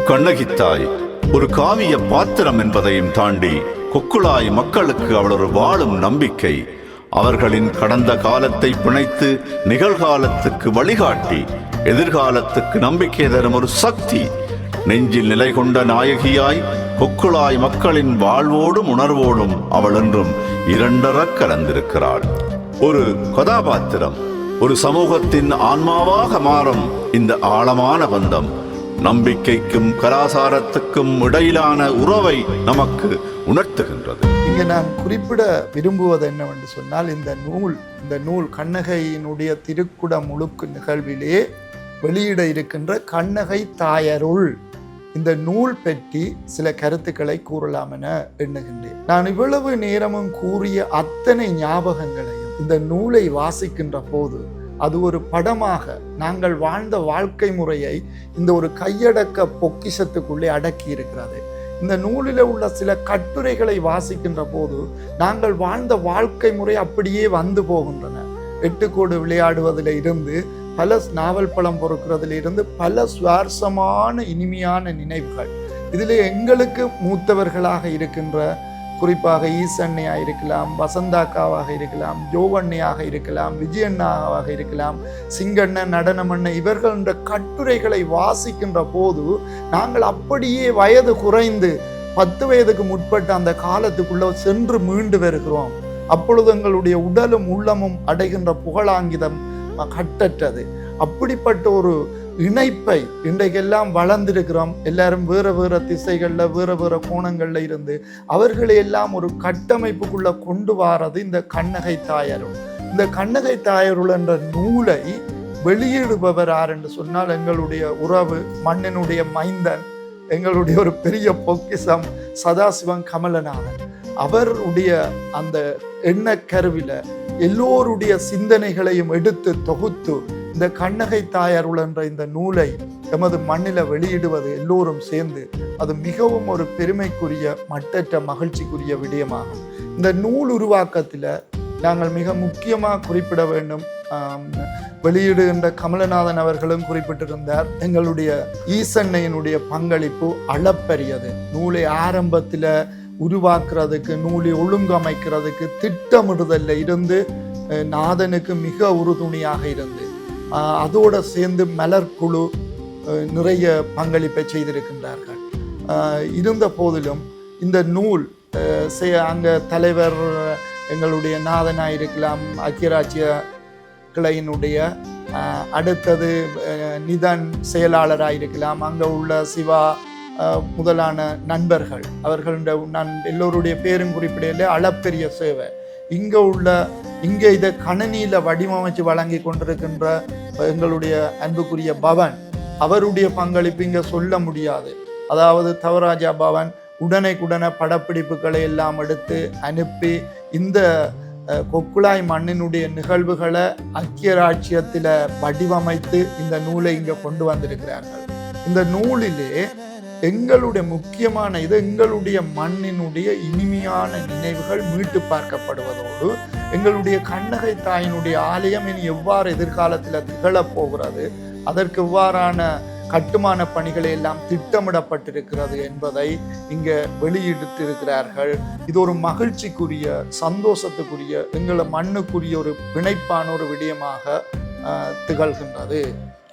கண்ணகித்தாய் ஒரு காவிய பாத்திரம் என்பதையும் தாண்டி கொக்குளாய் மக்களுக்கு அவள் ஒரு வாழும் நம்பிக்கை. அவர்களின் கடந்த காலத்தை பிணைத்து நிகழ்காலத்துக்கு வழிகாட்டி எதிர்காலத்துக்கு நம்பிக்கை தரும் ஒரு சக்தி. நெஞ்சில் நிலை கொண்ட நாயகியாய் கொக்குளாய் மக்களின் வாழ்வோடும் உணர்வோடும் அவள் என்றும் இரண்டர கலந்திருக்கிறாள். ஒரு கதாபாத்திரம் ஒரு சமூகத்தின் ஆன்மாவாக மாறும் இந்த ஆழமான பந்தம் நம்பிக்கைக்கும் கலாசாரத்துக்கும் இடையிலான உறவை நமக்கு உணர்த்துகின்றது. இங்கே நான் குறிப்பிட விரும்புவது என்னவென்று சொன்னால், இந்த நூல் கண்ணகையினுடைய திருக்குட முழுக்கு நிகழ்விலே வெளியிட இருக்கின்ற கண்ணகை தாயருள் இந்த நூல் பற்றி சில கருத்துக்களை கூறலாம் என எண்ணுகின்றேன். நான் இவ்வளவு நேரமும் கூறிய அத்தனை ஞாபகங்களையும் இந்த நூலை வாசிக்கின்ற போது அது ஒரு படமாக நாங்கள் வாழ்ந்த வாழ்க்கை முறையை இந்த ஒரு கையடக்க பொக்கிஷத்துக்குள்ளே அடக்கி இருக்கிறது. இந்த நூலில் உள்ள சில கட்டுரைகளை வாசிக்கின்ற போது நாங்கள் வாழ்ந்த வாழ்க்கை முறை அப்படியே வந்து போகின்றன. எட்டுக்கோடு விளையாடுவதில் இருந்து பல நாவல் பழம் பொறுக்கிறதுல இருந்து பல சுவாரஸ்யமான இனிமையான நினைவுகள். இதில் எங்களுக்கு மூத்தவர்களாக இருக்கின்ற குறிப்பாக ஈசண்ணையாக இருக்கலாம், வசந்தாக்காவாக இருக்கலாம், ஜோவண்ணையாக இருக்கலாம், விஜயண்ணாவாக இருக்கலாம், சிங்கண்ணன், நடனமண்ண இவர்கள கட்டுரைகளை வாசிக்கின்ற போது நாங்கள் அப்படியே வயது குறைந்து 10 வயதுக்கு முற்பட்ட அந்த காலத்துக்குள்ள சென்று மீண்டு வருகிறோம். அப்பொழுது எங்களுடைய உடலும் உள்ளமும் அடைகின்ற புகழாங்கிதம் கட்டற்றது. அப்படிப்பட்ட ஒரு இணைப்பை இன்றைக்கெல்லாம் வளர்ந்திருக்கிறோம். எல்லாரும் வேறு வேறு திசைகளில் வேறு வேறு கோணங்களில் இருந்து அவர்களை எல்லாம் ஒரு கட்டமைப்புக்குள்ள கொண்டு வாரது இந்த கண்ணகை தாயருள். இந்த கண்ணகை தாயருள் என்ற நூலை வெளியிடுபவர் யார் என்று சொன்னால், எங்களுடைய உறவு, மண்ணினுடைய மைந்தன், எங்களுடைய ஒரு பெரிய பொக்கிஷம் சதாசிவம் கமலநாதன். அவருடைய அந்த எண்ணக்கருவில எல்லோருடைய சிந்தனைகளையும் எடுத்து தொகுத்து இந்த கண்ணகை தாயருள் என்ற இந்த நூலை எமது மண்ணில வெளியிடுவது எல்லோரும் சேர்ந்து அது மிகவும் ஒரு பெருமைக்குரிய மட்டற்ற மகிழ்ச்சிக்குரிய விடயமாகும். இந்த நூல் உருவாக்கத்தில் நாங்கள் மிக முக்கியமாக குறிப்பிட வேண்டும். வெளியிடுகின்ற கமலநாதன் அவர்களும் குறிப்பிட்டிருந்தார். எங்களுடைய ஈசண்ணையினுடைய பங்களிப்பு அளப்பரியது. நூலை ஆரம்பத்தில் உருவாக்குறதுக்கு, நூலை ஒழுங்கமைக்கிறதுக்கு, திட்டமிடுதல்ல இருந்து நாதனுக்கு மிக உறுதுணையாக இருந்து அதோடு சேர்ந்து மலர்குழு நிறைய பங்களிப்பை செய்திருக்கின்றார்கள். இருந்த போதிலும் இந்த நூல் அங்கே தலைவர் எங்களுடைய நாதனாக இருக்கலாம், ஐக்கியராட்சிய கிளையினுடைய அடுத்தது நிதன் செயலாளராக இருக்கலாம், அங்கே உள்ள சிவா முதலான நண்பர்கள், அவர்களுடைய நான் எல்லோருடைய பேரும் குறிப்பிடையிலே அளப்பெரிய சேவை. இங்கே இதை கணனியில வடிவமைச்சு வழங்கி கொண்டிருக்கின்ற எங்களுடைய அன்புக்குரிய பவன், அவருடைய பங்களிப்பு இங்கே சொல்ல முடியாது. அதாவது தவராஜா பவன் உடனே படப்பிடிப்புகளை எல்லாம் எடுத்து அனுப்பி இந்த கொக்குளாய் மண்ணினுடைய நிகழ்வுகளை ஐக்கியராட்சியத்தில் வடிவமைத்து இந்த நூலை இங்கே கொண்டு வந்திருக்கிறார்கள். இந்த நூலிலே எங்களுடைய முக்கியமான எங்களுடைய மண்ணினுடைய இனிமையான நினைவுகள் மீட்டு பார்க்கப்படுவதோடு எங்களுடைய கண்ணகை தாயினுடைய ஆலயம் இனி எவ்வாறு எதிர்காலத்தில் திகழப் போகிறது, அதற்கு எவ்வாறான கட்டுமான பணிகளை எல்லாம் திட்டமிடப்பட்டிருக்கிறது என்பதை இங்கே வெளியிட்டிருக்கிறார்கள். இது ஒரு மகிழ்ச்சிக்குரிய, சந்தோஷத்துக்குரிய, எங்களை மண்ணுக்குரிய ஒரு பிணைப்பான ஒரு விடயமாக திகழ்கின்றது.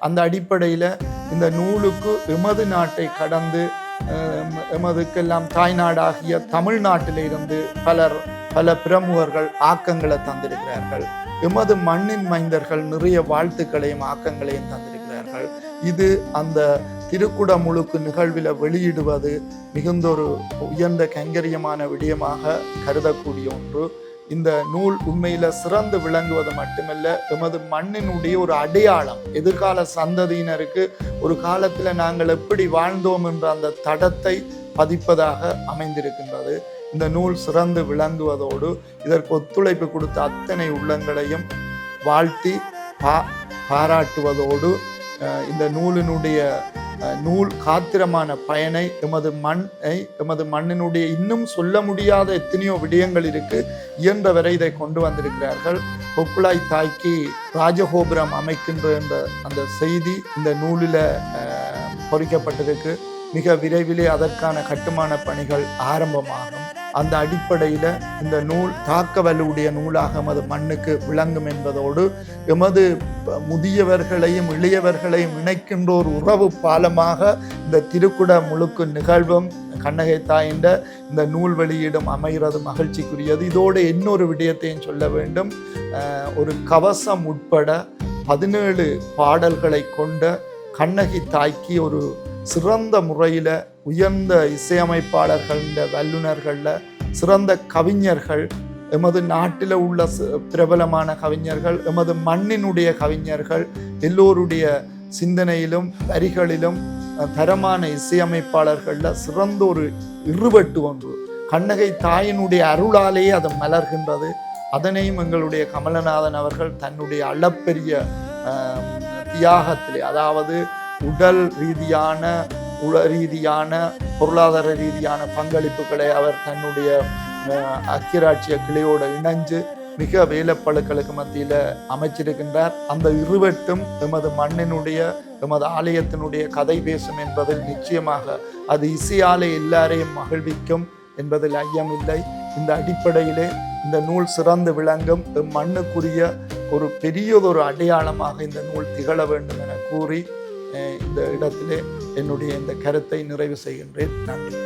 அந்த அடிப்படையில் இந்த நூலுக்கு எமது நாட்டை கடந்து எமதுக்கெல்லாம் தாய்நாடாகிய தமிழ்நாட்டில் இருந்து பல பிரமுகர்கள் ஆக்கங்களை தந்திருக்கிறார்கள். எமது மண்ணின் மைந்தர்கள் நிறைய வாழ்த்துக்களையும் ஆக்கங்களையும் தந்திருக்கிறார்கள். இது அந்த திருக்குட முழுக்கு நிகழ்வில் வெளியிடுவது மிகுந்த ஒரு உயர்ந்த கைங்கரியமான விடயமாக கருதக்கூடிய ஒன்று. இந்த நூல் உண்மையில சிறந்து விளங்குவது மட்டுமல்ல, எமது மண்ணினுடைய ஒரு அடையாளம். எதிர்கால சந்ததியினருக்கு ஒரு காலத்துல நாங்கள் எப்படி வாழ்ந்தோம் என்ற அந்த தடத்தை பதிப்பதாக அமைந்திருக்கின்றது. இந்த நூல் சிறந்து விளங்குவதோடு இதற்கு ஒத்துழைப்பு கொடுத்த அத்தனை உள்ளங்களையும் வாழ்த்தி பாராட்டுவதோடு இந்த நூலினுடைய நூல் காத்திரமான பயனை எமது மண்ணினுடைய இன்னும் சொல்ல முடியாத எத்தனையோ விடயங்கள் இருக்கு, இயன்றவரை இதை கொண்டு வந்திருக்கிறார்கள். கொக்குளாய் தாய்க்கு ராஜகோபுரம் அமைக்கின்ற அந்த செய்தி இந்த நூலில் பொறிக்கப்பட்டிருக்கு. மிக விரைவிலே அதற்கான கட்டுமான பணிகள் ஆரம்பமாகும். அந்த அடிப்படையில் இந்த நூல் தாக்க வலுவுடைய நூலாக எமது மண்ணுக்கு விளங்கும் என்பதோடு எமது முதியவர்களையும் இளையவர்களையும் இணைக்கின்ற ஒரு உறவு பாலமாக இந்த திருக்குட முழுக்கு நிகழ்வும் கண்ணகை தாயின் இந்த நூல் வெளியீடும் அமைகிறது மகிழ்ச்சிக்குரியது. இதோடு இன்னொரு விடயத்தையும் சொல்ல வேண்டும். ஒரு கவசம் உட்பட 17 பாடல்களை கொண்ட கண்ணகி தாய்க்கு ஒரு சிறந்த முறையில் உயர்ந்த இசையமைப்பாளர்கள், வல்லுநர்களில் சிறந்த கவிஞர்கள், எமது நாட்டில் உள்ள பிரபலமான கவிஞர்கள், எமது மண்ணினுடைய கவிஞர்கள் எல்லோருடைய சிந்தனையிலும் வரிகளிலும் தரமான இசையமைப்பாளர்களில் சிறந்த ஒரு இருவட்டு ஒன்று கண்ணகை தாயினுடைய அருளாலேயே அது மலர்கின்றது. அதனையும் எங்களுடைய கமலநாதன் அவர்கள் தன்னுடைய அளப்பெரிய தியாகத்திலே, அதாவது உடல் ரீதியான பொருளாதார ரீதியான பங்களிப்புகளை அவர் தன்னுடைய அக்கிராட்சிய கிளையோடு இணைஞ்சு மிக வேலைப்பழுக்களுக்கு மத்தியில் அமைச்சிருக்கின்றார். அந்த இருவட்டும் எமது மண்ணினுடைய எமது ஆலயத்தினுடைய கதை பேசும் என்பதில் நிச்சயமாக அது இசையாலே எல்லாரையும் மகிழ்விக்கும் என்பதில் ஐயமில்லை. இந்த அடிப்படையிலே இந்த நூல் சிறந்து விளங்கும் மண்ணுக்குரிய ஒரு பெரியதொரு அடையாளமாக இந்த நூல் திகழ வேண்டும் என கூறி இந்த இடத்திலே என்னுடைய இந்த கருத்தை நிறைவு செய்கின்றேன். நன்றி.